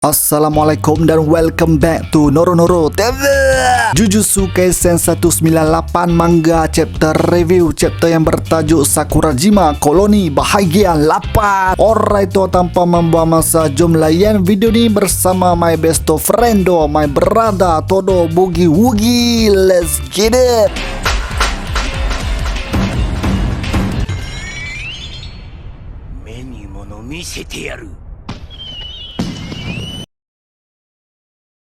Assalamualaikum dan welcome back to Noro TV. Jujutsu Kaisen 198 manga chapter review, chapter yang bertajuk Sakurajima Koloni bahagian 8. Alright, tanpa membuang masa, jom layan video ni bersama my best friendo, my brother Todo Boogie Woogie. Let's get it.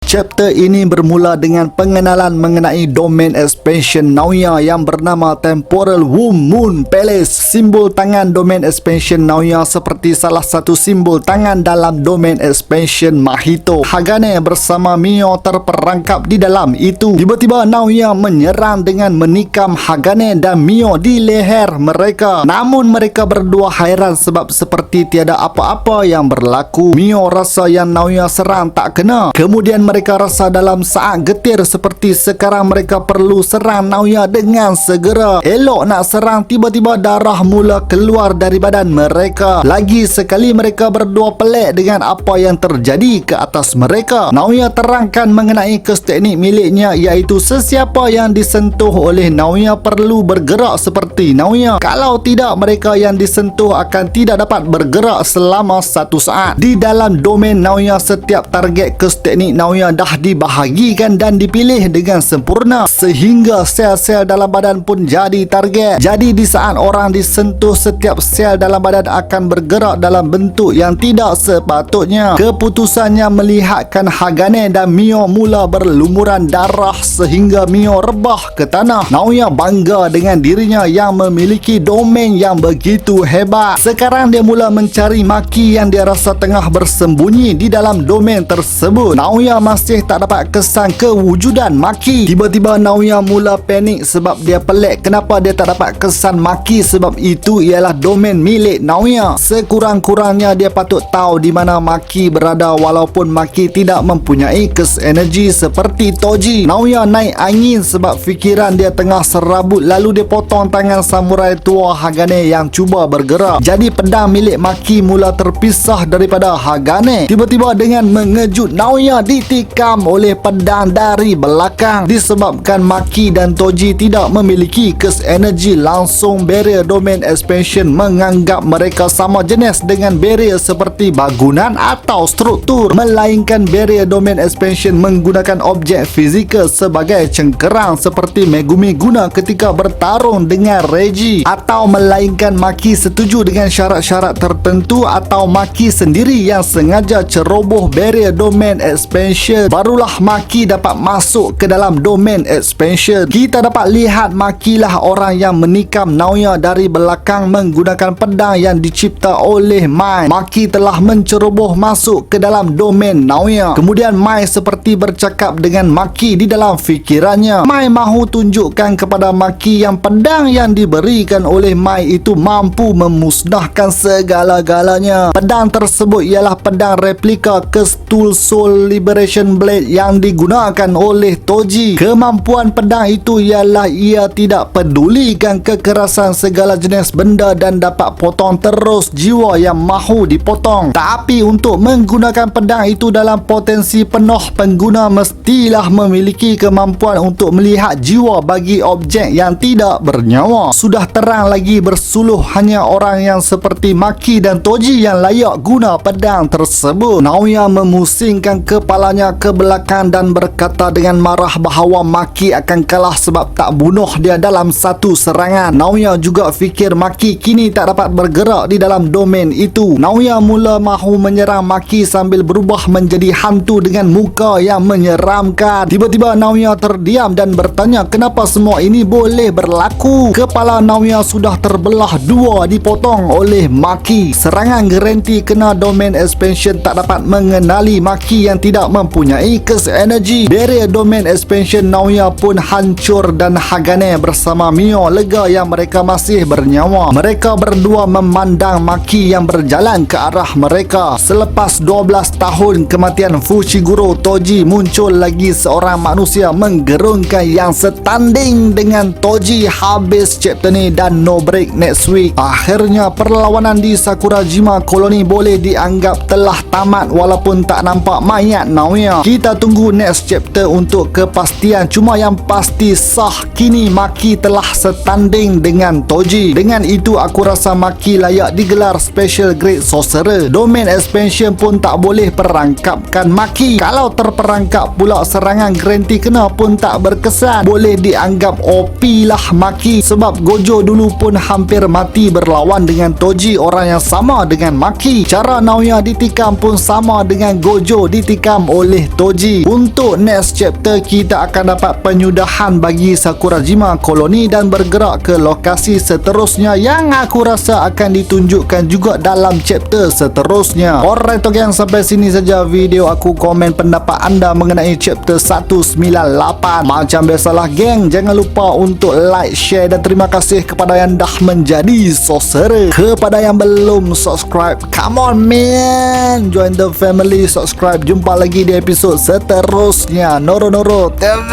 Chapter ini bermula dengan pengenalan mengenai domain expansion Naoya yang bernama Temporal Womb Moon Palace. Simbol tangan domain expansion Naoya seperti salah satu simbol tangan dalam domain expansion Mahito. Hagane bersama Mio terperangkap di dalam itu. Tiba-tiba Naoya menyerang dengan menikam Hagane dan Mio di leher mereka. Namun mereka berdua hairan sebab seperti tiada apa-apa yang berlaku. Mio rasa yang Naoya serang tak kena. Kemudian mereka rasa dalam saat getir seperti sekarang mereka perlu serang Naoya dengan segera. Elok nak serang, tiba-tiba darah mula keluar dari badan mereka. Lagi sekali mereka berdua pelik dengan apa yang terjadi ke atas mereka. Naoya terangkan mengenai kes teknik miliknya, iaitu sesiapa yang disentuh oleh Naoya perlu bergerak seperti Naoya. Kalau tidak, mereka yang disentuh akan tidak dapat bergerak selama satu saat. Di dalam domain Naoya, setiap target kes teknik Naoya dah dibahagikan dan dipilih dengan sempurna sehingga sel-sel dalam badan pun jadi target. Jadi di saat orang disentuh, setiap sel dalam badan akan bergerak dalam bentuk yang tidak sepatutnya. Keputusannya melihatkan Hagane dan Mio mula berlumuran darah sehingga Mio rebah ke tanah. Naoya bangga dengan dirinya yang memiliki domain yang begitu hebat. Sekarang dia mula mencari Maki yang dia rasa tengah bersembunyi di dalam domain tersebut. Naoya masih tak dapat kesan kewujudan Maki. Tiba-tiba Naoya mula panik sebab dia pelik kenapa dia tak dapat kesan Maki, sebab itu ialah domain milik Naoya. Sekurang-kurangnya dia patut tahu di mana Maki berada walaupun Maki tidak mempunyai kes energi seperti Toji. Naoya naik angin sebab fikiran dia tengah serabut, lalu dia potong tangan samurai tua Hagane yang cuba bergerak. Jadi pedang milik Maki mula terpisah daripada Hagane. Tiba-tiba dengan mengejut, Naoya ditikam oleh pedang dari belakang. Disebabkan Maki dan Toji tidak memiliki kes energi langsung, barrier domain expansion menganggap mereka sama jenis dengan barrier seperti bangunan atau struktur, melainkan barrier domain expansion menggunakan objek fizikal sebagai cengkerang seperti Megumi guna ketika bertarung dengan Reiji, atau melainkan Maki setuju dengan syarat-syarat tertentu atau Maki sendiri yang sengaja ceroboh barrier domain expansion, barulah Maki dapat masuk ke dalam domain expansion. Kita dapat lihat Maki lah orang yang menikam Naoya dari belakang menggunakan pedang yang dicipta oleh Mai. Maki telah menceroboh masuk ke dalam domain Naoya. Kemudian Mai seperti bercakap dengan Maki di dalam fikirannya. Mai mahu tunjukkan kepada Maki yang pedang yang diberikan oleh Mai itu mampu memusnahkan segala-galanya. Pedang tersebut ialah pedang replika Kestul Soul Liberation Blade yang digunakan oleh Toji. Kemampuan pedang itu ialah ia tidak pedulikan kekerasan segala jenis benda dan dapat potong terus jiwa yang mahu dipotong. Tapi untuk menggunakan pedang itu dalam potensi penuh, pengguna mestilah memiliki kemampuan untuk melihat jiwa bagi objek yang tidak bernyawa. Sudah terang lagi bersuluh hanya orang yang seperti Maki dan Toji yang layak guna pedang tersebut. Naoya memusingkan kepalanya ke belakang dan berkata dengan marah bahawa Maki akan kalah sebab tak bunuh dia dalam satu serangan. Naoya juga fikir Maki kini tak dapat bergerak di dalam domain itu. Naoya mula mahu menyerang Maki sambil berubah menjadi hantu dengan muka yang menyeramkan. Tiba-tiba Naoya terdiam dan bertanya kenapa semua ini boleh berlaku. Kepala Naoya sudah terbelah dua dipotong oleh Maki. Serangan garanti kena domain expansion tak dapat mengenali Maki yang tidak mempunyai mempunyai kes energi. Barrier domain expansion Naoya pun hancur dan Hagane bersama Mio lega yang mereka masih bernyawa. Mereka berdua memandang Maki yang berjalan ke arah mereka. Selepas 12 tahun kematian Fushiguro Toji, muncul lagi seorang manusia menggerunkan yang setanding dengan Toji. Habis chapter ni dan no break next week. Akhirnya perlawanan di Sakurajima Colony boleh dianggap telah tamat walaupun tak nampak mayat Naoya. Kita tunggu next chapter untuk kepastian. Cuma yang pasti sah kini Maki telah setanding dengan Toji. Dengan itu aku rasa Maki layak digelar special grade sorcerer. Domain expansion pun tak boleh perangkapkan Maki. Kalau terperangkap pula serangan Granty kena pun tak berkesan. Boleh dianggap OP lah Maki, sebab Gojo dulu pun hampir mati berlawan dengan Toji, orang yang sama dengan Maki. Cara Naoya ditikam pun sama dengan Gojo ditikam oleh Toji. Untuk next chapter kita akan dapat penyudahan bagi Sakurajima Colony dan bergerak ke lokasi seterusnya yang aku rasa akan ditunjukkan juga dalam chapter seterusnya. Alright gang, sampai sini saja video aku. Komen pendapat anda mengenai chapter 198. Macam biasalah geng, jangan lupa untuk like, share dan terima kasih kepada yang dah menjadi sorcerer. Kepada yang belum subscribe, come on man, join the family, subscribe. Jumpa lagi di episod seterusnya. Noro TV.